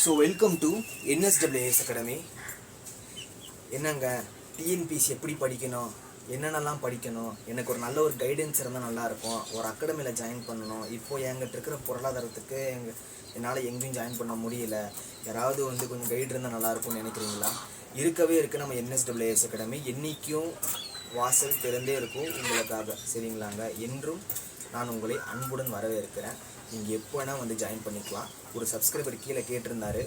So welcome to NSWE academy. என்னங்க TNPSC எப்படி படிக்கணும், என்னென்னலாம் படிக்கணும், எனக்கு ஒரு நல்ல ஒரு கைடன்ஸ் இருந்தால் நல்லாயிருக்கும், ஒரு அகாடமியில் ஜாயின் பண்ணணும், இப்போது என்கிட்ட இருக்கிற பொருளாதாரத்துக்கு என்னால் எங்கேயும் ஜாயின் பண்ண முடியல, யாராவது கொஞ்சம் கைடு இருந்தால் நல்லாயிருக்கும்னு நினைக்கிறீங்களா? இருக்கவே இருக்குது நம்ம NSWE அகாடமி. என்றைக்கும் வாசல் திறந்தே இருக்கும் உங்களுக்காக, சரிங்களாங்க? என்றும் நான் உங்களை அன்புடன் வரவேற்கிறேன். நீங்கள் எப்போ வேணால் ஜாயின் பண்ணிக்கலாம். ஒரு சப்ஸ்கிரைபர் கீழே கேட்டிருந்தாரு,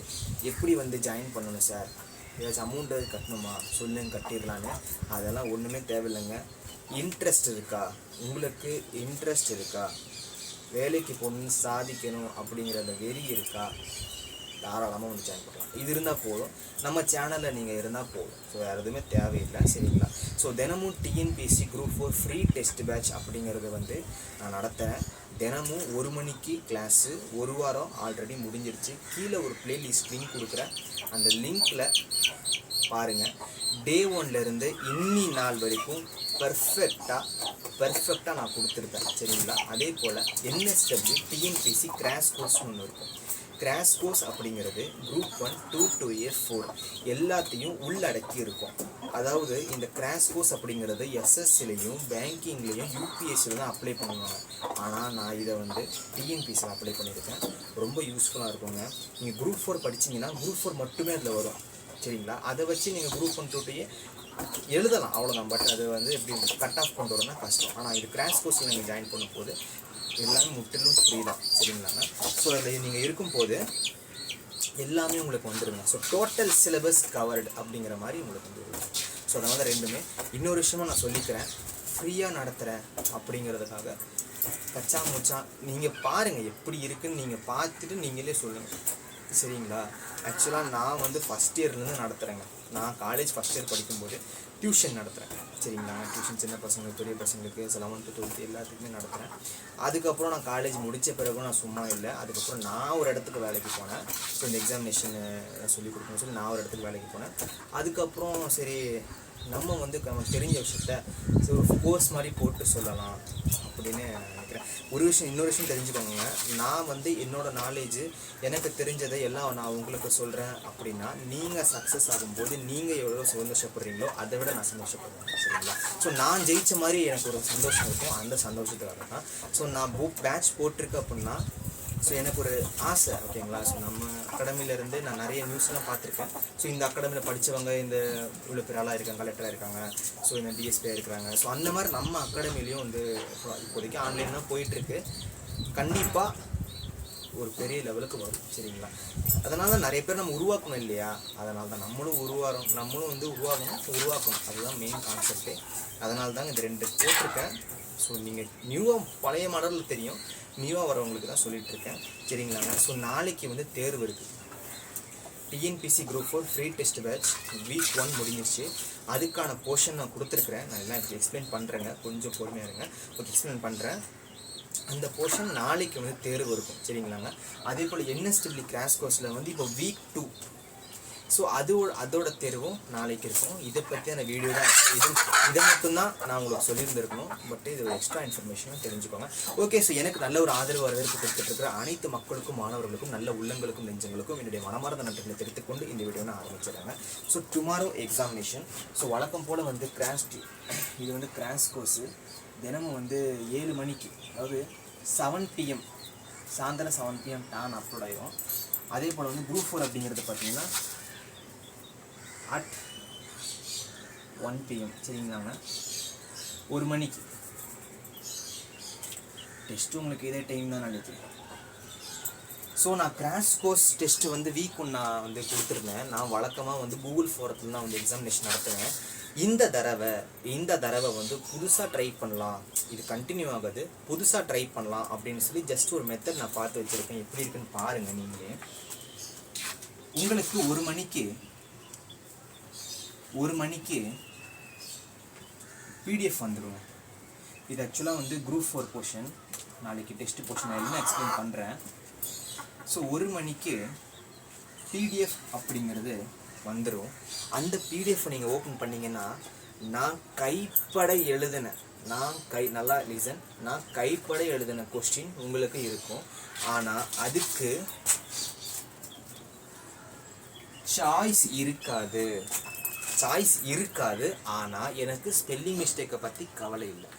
எப்படி ஜாயின் பண்ணணும் சார், ஏதாச்சும் அமௌண்ட்டு கட்டணுமா சொல்லுங்க, கட்டிடலான்னு. அதெல்லாம் ஒன்றுமே தேவையில்லைங்க. இன்ட்ரெஸ்ட் இருக்கா, உங்களுக்கு இன்ட்ரெஸ்ட் இருக்கா, வேலைக்கு போகணுன்னு சாதிக்கணும் அப்படிங்கிற அந்த வெறி இருக்கா, தாராளமாக ஜாயின் பண்ணலாம். இது இருந்தால் போதும், நம்ம சேனலில் நீங்கள் இருந்தால் போதும். ஸோ வேறு எதுவுமே தேவையில்லை, சரிங்களா? ஸோ தினமும் TNPSC group 4 free test batch அப்படிங்கிறது நான் நடத்துகிறேன். தினமும் 1 மணிக்கு கிளாஸு, ஒரு வாரம் ஆல்ரெடி முடிஞ்சிருச்சு. கீழே ஒரு பிளேலிஸ்ட் லிங்க் கொடுக்குறேன், அந்த லிங்க்கில் பாருங்கள். டே 1லேருந்து இன்னி நாள் வரைக்கும் பர்ஃபெக்டாக நான் கொடுத்துருப்பேன், சரிங்களா? அதே போல் NSWE டிஎன்பிஎஸ்சி கிராஷ் கோர்ஸ்னு ஒன்று இருக்கும். கிராஷ் கோர்ஸ் அப்படிங்கிறது குரூப் 1, 2 to A4 எல்லாத்தையும் உள்ளடக்கி இருக்கும். அதாவது இந்த கிராஷ் கோர்ஸ் அப்படிங்கிறது SSCலையும் பேங்கிங்லேயும் UPSCலையும் தான் அப்ளை பண்ணுவாங்க. ஆனால் நான் இதை டிஎன்பிஎஸ்சியில் அப்ளை பண்ணியிருக்கேன். ரொம்ப யூஸ்ஃபுல்லாக இருக்குங்க. நீங்கள் குரூப் 4 படிச்சிங்கன்னா குரூப் 4 மட்டுமே அதில் வரும், சரிங்களா? அதை வச்சு நீங்கள் குரூப் 1, 2 எழுதலாம், அவ்வளோதான். பட் அது எப்படி கட் ஆஃப் கொண்டு வரணும்னா கஷ்டம். ஆனால் இது கிராஷ் கோர்ஸில் நீங்கள் ஜாயின் பண்ணும்போது எல்லாமே முற்றிலும் ஃப்ரீ தான், சரிங்களாங்க? ஸோ அதில் நீங்கள் இருக்கும்போது எல்லாமே உங்களுக்கு வந்துடுங்க. ஸோ டோட்டல் சிலபஸ் கவர்டு அப்படிங்கிற மாதிரி உங்களுக்கு வந்துடுங்க. ஸோ அதனால ரெண்டுமே. இன்னொரு விஷயமா நான் சொல்லிக்கிறேன், ஃப்ரீயாக நடத்துகிறேன் அப்படிங்கிறதுக்காக கச்சா முச்சா நீங்கள் பாருங்கள் எப்படி இருக்குன்னு நீங்கள் பார்த்துட்டு நீங்களே சொல்லுங்கள், சரிங்களா? ஆக்சுவலாக நான் ஃபஸ்ட் இயர்லேருந்து நடத்துகிறேங்க. நான் காலேஜ் ஃபஸ்ட் இயர் படிக்கும்போது டியூஷன் நடத்துகிறேன், சரிங்களா? டியூஷன் சின்ன பசங்களுக்கு, பெரிய பசங்களுக்கு, 11th 12th எல்லாத்துக்குமே நடத்துகிறேன். அதுக்கப்புறம் நான் காலேஜ் முடித்த பிறகும் நான் சும்மா இல்லை. அதுக்கப்புறம் நான் ஒரு இடத்துக்கு வேலைக்கு போனேன். ஸோ இந்த எக்ஸாமினேஷன் சொல்லிக் கொடுக்கணும்னு சொல்லி நான் ஒரு இடத்துக்கு வேலைக்கு போனேன். அதுக்கப்புறம் சரி நம்ம நமக்கு தெரிஞ்ச விஷயத்த ஒரு கோர்ஸ் மாதிரி போட்டு சொல்லலாம் அப்படின்னு நினைக்கிறேன். இன்னொரு விஷயம் தெரிஞ்சுக்கோங்க. நான் என்னோடய நாலேஜு, எனக்கு தெரிஞ்சதை எல்லாம் நான் உங்களுக்கு சொல்கிறேன் அப்படின்னா, நீங்கள் சக்ஸஸ் ஆகும்போது நீங்கள் எவ்வளோ சந்தோஷப்படுறீங்களோ அதை விட நான் சந்தோஷப்படுறேன், சரிங்களா? ஸோ நான் ஜெயித்த மாதிரி எனக்கு ஒரு சந்தோஷம் இருக்கும், அந்த சந்தோஷத்துக்காக தான். ஸோ நான் பேட்ச் போட்டிருக்கேன் அப்படின்னா ஸோ எனக்கு ஒரு ஆசை, ஓகேங்களா? ஸோ நம்ம அகாடமியிலேருந்து நான் நிறைய நியூஸ்லாம் பார்த்துருக்கேன். ஸோ இந்த அகாடமியில் படித்தவங்க இந்த இவ்வளோ பேர் ஆளாக இருக்காங்க, கலெக்டராக இருக்காங்க, ஸோ இந்த டிஎஸ்பியாக இருக்கிறாங்க. ஸோ அந்த மாதிரி நம்ம அகாடமிலையும் இப்போதைக்கு ஆன்லைன் தான் போயிட்டுருக்கு. கண்டிப்பாக ஒரு பெரிய லெவலுக்கு வரும், சரிங்களா? அதனால நிறைய பேர் நம்ம உருவாக்கணும் இல்லையா? அதனால தான் நம்மளும் உருவாக்கணும். அதுதான் மெயின் கான்செப்டே. அதனால தான் இந்த 2 போட்டிருக்கேன். ஸோ நீங்கள் நியூவாக பழைய மாடலில் தெரியும், நியூவாக வரவங்களுக்கு தான் சொல்லிகிட்ருக்கேன், சரிங்களாங்க? ஸோ நாளைக்கு தேர்வு இருக்குது. TNPSC group 4 free test batch week 1 முடிஞ்சிருச்சு. அதுக்கான போர்ஷன் நான் கொடுத்துருக்குறேன். நான் எல்லாம் இப்படி எக்ஸ்பிளைன் பண்ணுறேங்க, கொஞ்சம் பொறுமையாக இருங்க. ஓகே, எக்ஸ்பிளைன் பண்ணுறேன். அந்த போர்ஷன் நாளைக்கு தேர்வு இருக்கும், சரிங்களாங்க? அதே போல் NSWE கிராஷ் கோர்ஸில் இப்போ வீக் 2, ஸோ அதோட தேர்வும் நாளைக்கு இருக்கும். இதை பற்றியான வீடியோ தான் இதை மட்டும்தான் நான் உங்களுக்கு சொல்லியிருந்திருக்கணும். பட் இது ஒரு எக்ஸ்ட்ரா இன்ஃபர்மேஷனும் தெரிஞ்சுக்கோங்க. ஓகே, ஸோ எனக்கு நல்ல ஒரு ஆதரவு வரவேற்பு கொடுத்துட்ருக்கிற அனைத்து மக்களுக்கும், மாணவர்களுக்கும், நல்ல உள்ளங்களுக்கும், நெஞ்சங்களுக்கும் என்னுடைய மனமார்ந்த நன்றிகளை தெரிவித்துக்கொண்டு இந்த வீடியோ நான் ஆரம்பிச்சிடுறேங்க. So tomorrow examination. ஸோ வழக்கம் போல் இது கிராஷ் கோர்ஸு தினமும் 7 மணிக்கு, அதாவது 7 PM சாயந்தரம் 7 PM டான் அப்லோட் ஆகிடும். அதே போல் குரூப் 4 அப்படிங்கிறது பார்த்தீங்கன்னா at 1 PM, சரிங்களாங்க? 1 மணிக்கு டெஸ்ட்டு உங்களுக்கு இதே டைம் தான் நினைக்கிறேன். ஸோ நான் கிராஷ் கோர்ஸ் டெஸ்ட்டு வீக் 1 நான் கொடுத்துருந்தேன். நான் வழக்கமாக கூகுள் ஃபோரத்தில் தான் எக்ஸாமினேஷன் நடத்துவேன். இந்த தடவை புதுசாக ட்ரை பண்ணலாம், இது கண்டினியூ ஆகுது, புதுசாக ட்ரை பண்ணலாம் அப்படின்னு சொல்லி ஜஸ்ட் ஒரு மெத்தட் நான் பார்த்து வச்சுருக்கேன். எப்படி இருக்குன்னு பாருங்கள் நீங்களே. உங்களுக்கு 1 மணிக்கு பிடிஎஃப் வந்துடும். இது ஆக்சுவலாக குரூப் 4 போர்ஷன். நாளைக்கு டெஸ்ட் போர்ஷன் நான் எல்லாம் எக்ஸ்பிளைன் பண்ணுறேன். ஸோ 1 மணிக்கு பிடிஎஃப் அப்படிங்கிறது வந்துடும். அந்த பிடிஎஃப் நீங்கள் ஓப்பன் பண்ணிங்கன்னா நான் கைப்பட எழுதின நல்லா லிசன், நான் கைப்பட எழுதின கொஸ்டின் உங்களுக்கு இருக்கும். ஆனால் அதுக்கு சாய்ஸ் இருக்காது, ஆனால் எனக்கு ஸ்பெல்லிங் மிஸ்டேக்கை பற்றி கவலை இல்லை.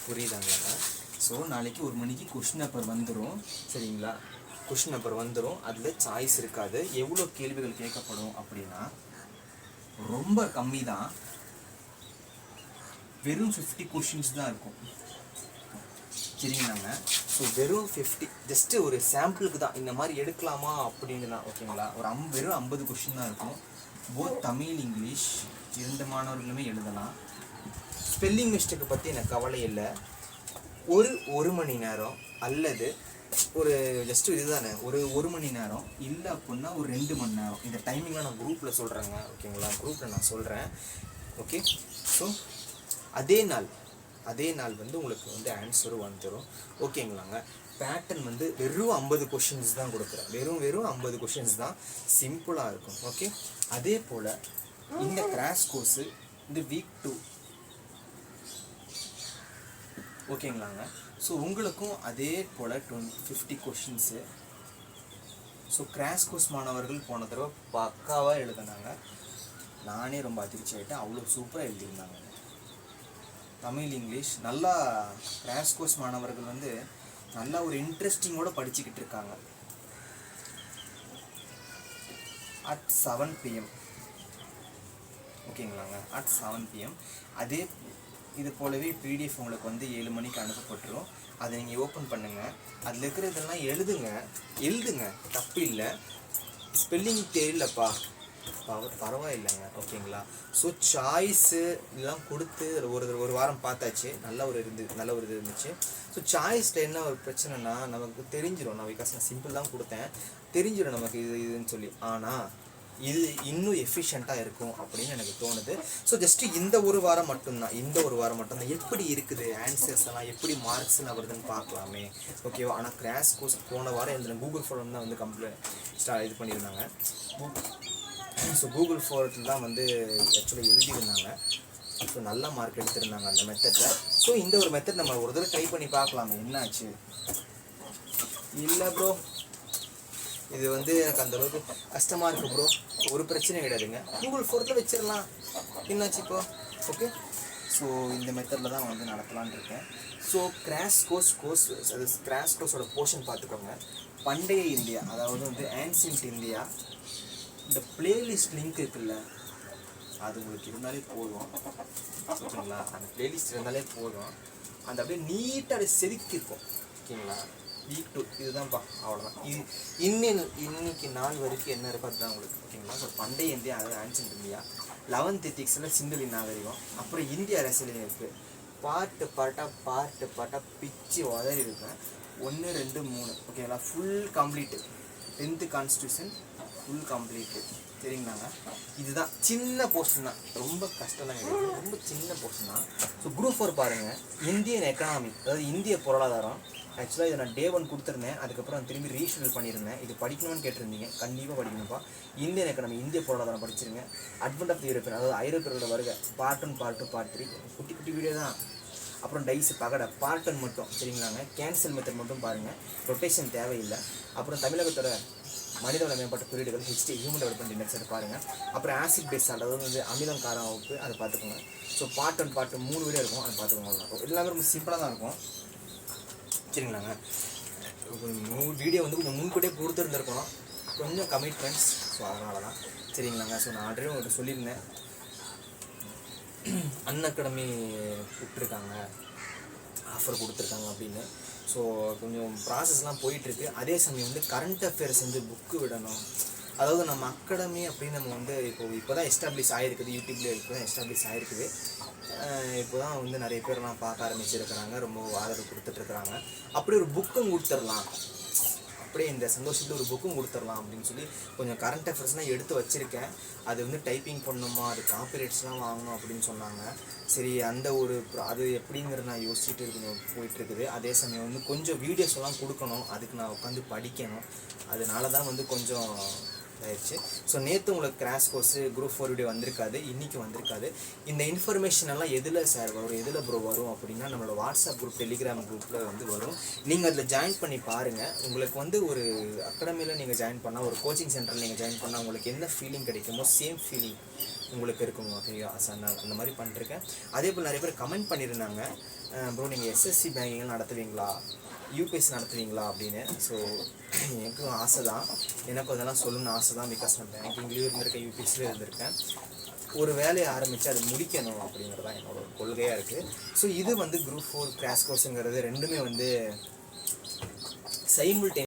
புரியுதாங்களா? ஸோ நாளைக்கு 1 மணிக்கு கொஷின் பேப்பர் வந்துடும். சரிங்களா? கொஷின் பேப்பர் வந்துடும். அதில் சாய்ஸ் இருக்காது. எவ்வளோ கேள்விகள் கேட்கப்படும் அப்படின்னா ரொம்ப கம்மி தான். வெறும் 50 கொஷின்ஸ் தான் இருக்கும். சரிங்களாங்க? ஸோ வெறும் 50, ஜஸ்ட்டு ஒரு சாம்பிளுக்கு தான் இந்த மாதிரி எடுக்கலாமா அப்படின்னு தான். ஓகேங்களா? வெறும் 50 கொஷின் தான் இருக்கும். போத் தமிழ் இங்கிலீஷ் 2 மாணவர்களுமே எழுதலாம். ஸ்பெல்லிங் மிஸ்டேக்கை பற்றி எனக்கு கவலை இல்லை. ஒரு மணி நேரம் அல்லது ஒரு ஜஸ்ட்டு இதுதானே, ஒரு மணி நேரம் இல்லை அப்படின்னா ஒரு 2 மணி நேரம். இந்த டைமிங்லாம் நான் குரூப்பில் சொல்கிறேங்க. ஓகேங்களா? குரூப்பில் நான் சொல்கிறேன். ஓகே. ஸோ அதே நாள் வந்து உங்களுக்கு வந்து ஆன்சரும் வந்துடும். ஓகேங்களாங்க? பேட்டர்ன் வந்து வெறும் 50 கொஷின்ஸ் தான் கொடுக்குறேன். வெறும் 50 கொஷின்ஸ் தான், சிம்பிளாக இருக்கும். ஓகே. அதே போல் இந்த கிராஷ் கோர்ஸு இந்த வீக் 2. ஓகேங்களாங்க? ஸோ உங்களுக்கும் அதே போல் 50 கொஷின்ஸு. ஸோ கிராஷ் கோர்ஸ் மாணவர்கள் போன தடவை பக்காவாக எழுதினாங்க. நானே ரொம்ப அதிர்ச்சி ஆகிட்டேன். அவ்வளோ சூப்பராக எழுதியிருந்தாங்க. தமிழ் இங்கிலீஷ் நல்லா கிராஷ் கோர்ஸ் மாணவர்கள் வந்து நல்லா ஒரு இன்ட்ரெஸ்டிங்கோடு படிச்சுக்கிட்டு இருக்காங்க. at 7 PM. ஓகேங்களாங்க? at 7 PM. அதே இது போலவே பிடிஎஃப் உங்களுக்கு வந்து 7 மணிக்கு அனுப்பப்பட்டுரும். அதை நீங்கள் ஓப்பன் பண்ணுங்கள். அதில் இருக்கிறதெல்லாம் எழுதுங்க, தப்பு இல்லை. ஸ்பெல்லிங் தெரியலப்பா, பரவாயில்லைங்க. ஓகேங்களா? ஸோ சாய்ஸு இதெல்லாம் கொடுத்து ஒரு வாரம் பார்த்தாச்சு. நல்ல ஒரு இது இருந்துச்சு. ஸோ சாய்ஸில் என்ன ஒரு பிரச்சனைனா நமக்கு தெரிஞ்சிடும். நான் பிகாஸ் நான் சிம்பிள் தான் கொடுத்தேன், தெரிஞ்சிடும் நமக்கு இதுன்னு சொல்லி. ஆனால் இது இன்னும் எஃபிஷியண்ட்டாக இருக்கும் அப்படின்னு எனக்கு தோணுது. ஸோ ஜஸ்ட்டு இந்த ஒரு வாரம் மட்டும்தான் எப்படி இருக்குது ஆன்சர்ஸ் எல்லாம், எப்படி மார்க்ஸ்லாம் வருதுன்னு பார்க்கலாமே. ஓகேவா? ஆனால் கிராஷ் கோர்ஸ் போன வாரம் இந்த கூகுள் ஃபார்ம் தான் வந்து இது பண்ணியிருந்தாங்க. ஸோ கூகுள் ஃபார்மில் தான் வந்து ஆக்சுவலாக எழுதியிருந்தாங்க. ஸோ நல்ல மார்க் எடுத்திருந்தாங்க அந்த மெத்தடில். ஸோ இந்த ஒரு மெத்தட் நம்ம ஒரு தடவை ட்ரை பண்ணி பார்க்கலாமே என்னாச்சு. இல்லை ப்ரோ, இது வந்து எனக்கு அந்தளவுக்கு கஷ்டமாக இருக்குது ப்ரோ. ஒரு பிரச்சனையும் கிடையாதுங்க, கூகுள் ஃபார்மில் வச்சிடலாம். என்னாச்சு இப்போ? ஓகே. ஸோ இந்த மெத்தடில் தான் வந்து நடத்தலான்னு இருக்கேன். ஸோ கிராஷ் கோர்ஸோட போர்ஷன் பார்த்துக்கோங்க. பண்டைய இந்தியா, அதாவது வந்து ஆன்சியன்ட் இந்தியா, இந்த பிளேலிஸ்ட் லிங்க் இருக்குல்ல, அது உங்களுக்கு இருந்தாலே போதும். ஓகேங்களா? அந்த பிளேலிஸ்ட் இருந்தாலே போதும். அந்த அப்படியே நீட்டாக செதுக்கிருக்கும். ஓகேங்களா? வீக் 2 இதுதான்ப்பா, அவ்வளோதான். இன்னைக்கு நாள் வரைக்கும் என்ன இருக்கோ அதுதான் உங்களுக்கு. ஓகேங்களா? ஸோ பண்டைய இந்தியா, அதாவது ஆன்சியன்ட் இந்தியா, 11th எத்திக்ஸில் சிந்தலி நாகரிகம், அப்புறம் இந்திய அரசியல் இருக்குது. பார்ட்டு பாட்டாக பிச்சு உதறி இருப்பேன். 1 2 3. ஓகேங்களா? Full complete. 10th constitution full complete. சரிங்களாங்க? இதுதான் சின்ன போர்ஷன் தான், ரொம்ப கஷ்டம் தான் கிடையாது, ரொம்ப சின்ன போர்ஷன் தான். ஸோ குரூப் 4 பாருங்கள். இந்தியன் எக்கனாமி, அதாவது இந்திய பொருளாதாரம். ஆக்சுவலாக இதை நான் Day 1 கொடுத்துருந்தேன். அதுக்கப்புறம் நான் திரும்பி ரீஷெடியூல் பண்ணியிருந்தேன். இது படிக்கணும்னு கேட்டிருந்தீங்க, கண்டிப்பாக படிக்கணும்ப்பா. இந்தியன் எக்கனாமி, இந்திய பொருளாதாரம் படிச்சிருங்க. அட்வென்ட் ஆஃப் தி யூரோப்பியன், அதாவது ஐரோப்பியர்களோட வருகை, பார்ட் 1 பார்ட் 2 பார்ட் 3, குட்டி வீடியோ தான். அப்புறம் டைஸ் பகடை பார்ட் 1 மட்டும். சரிங்களாங்க? கேன்சல் மெத்தட் மட்டும் பாருங்கள், ரொட்டேஷன் தேவையில்லை. அப்புறம் தமிழகத்தோட மனிதவள மேம்பாட்டு குறியீடுகள் HT ஹியூமன் டெவலப்மெண்ட் இண்டெக்ஸ் அதை பாருங்கள். அப்புறம் ஆசிட் பேஸ் சால்ட், அதாவது வந்து அமிலம் காரம் வகுப்பு, அதை பார்த்துக்கோங்க. ஸோ பார்ட் 1 பார்ட் 2 3 வீடியோ இருக்கும், அதை பார்த்துக்கோங்க. எல்லாமே ரொம்ப சிம்பிளாக தான் இருக்கும். சரிங்களாங்க? வீடியோ வந்து கொஞ்சம் முன்கூட்டியே கொடுத்துருந்துருக்கணும், கொஞ்சம் கமிட்மெண்ட்ஸ். ஸோ அதனால தான். சரிங்களாங்க? ஸோ நான் ஆல்ரெடி உங்கள்கிட்ட சொல்லியிருந்தேன், அன்அகாடமி விட்டுருக்காங்க, ஆஃபர் கொடுத்துருக்காங்க அப்படின்னு. ஸோ கொஞ்சம் ப்ராசஸ்லாம் போயிட்டுருக்கு. அதே சமயம் வந்து கரண்ட் அஃபேர்ஸ் வந்து புக்கு விடணும். அதாவது நம்ம அகாடமி அப்படின்னு நம்ம வந்து இப்போ தான் எஸ்டாப்ளிஷ் ஆகிருக்குது, யூடியூப்லேயே இப்போ தான் எஸ்டாப்ளிஷ் ஆகிருக்குது. இப்போ தான் வந்து நிறைய பேர்லாம் பார்க்க ஆரம்பிச்சிருக்கிறாங்க, ரொம்ப ஆதரவு கொடுத்துட்ருக்குறாங்க. அப்படி ஒரு புக்கும் கொடுத்துடலாம், அப்படியே இந்த சந்தோஷத்தில் ஒரு புக்கும் கொடுத்துடலாம் அப்படின்னு சொல்லி கொஞ்சம் கரண்ட் அஃபேர்ஸ்லாம் எடுத்து வச்சுருக்கேன். அது வந்து டைப்பிங் பண்ணணுமா, அது காப்பிரைட்ஸ்லாம் வாங்கணும் அப்படின்னு சொன்னாங்க. சரி, அந்த ஒரு அது எப்படிங்கிற நான் யோசிச்சுட்டு போயிட்டுருக்குது. அதே சமயம் வந்து கொஞ்சம் வீடியோஸ்லாம் கொடுக்கணும், அதுக்கு நான் உட்காந்து படிக்கணும். அதனால தான் வந்து கொஞ்சம் ஆயிடுச்சு. ஸோ நேற்று உங்களுக்கு கிராஷ் கோர்ஸு குரூப் 4 வீடியோ வந்திருக்காது, இன்றைக்கி வந்திருக்காது. இந்த இன்ஃபர்மேஷன் எல்லாம் எதில் சார் வரும், எதில் ப்ரோ வரும் அப்படின்னா நம்மளோட வாட்ஸ்அப் குரூப், டெலிகிராம் குரூப்பில் வந்து வரும். நீங்கள் அதில் ஜாயின் பண்ணி பாருங்கள். உங்களுக்கு வந்து ஒரு அகாடமியில் நீங்கள் ஜாயின் பண்ணால், ஒரு கோச்சிங் சென்டரில் நீங்கள் ஜாயின் பண்ணால் உங்களுக்கு என்ன ஃபீலிங் கிடைக்குமோ சேம் ஃபீலிங் உங்களுக்கு இருக்குங்க. ஓகேயா சார், நான் அந்த மாதிரி பண்ணிருக்கேன். அதே போல் நிறைய பேர் கமெண்ட் பண்ணியிருந்தாங்க, ப்ரோ நீங்கள் எஸ்எஸ்சி பேங்கிங் நடத்துவீங்களா, யூபிஎஸ்சி நடத்துவீங்களா அப்படின்னு. ஸோ எனக்கும் ஆசை தான், எனக்கும் அதெல்லாம் சொல்லணும்னு ஆசை தான். பிகாஸ் நான் பேங்கிங்லேயும் இருந்திருக்கேன், யூபிஎஸ்சியில் இருந்திருக்கேன். ஒரு வேலையை ஆரம்பித்து அதை முடிக்கணும் அப்படிங்கிறது தான் என்னோட கொள்கையாக இருக்குது. ஸோ இது வந்து குரூப் 4 கிராஷ் கோர்ஸுங்கிறது ரெண்டுமே வந்து சைமில்டேனியஸ்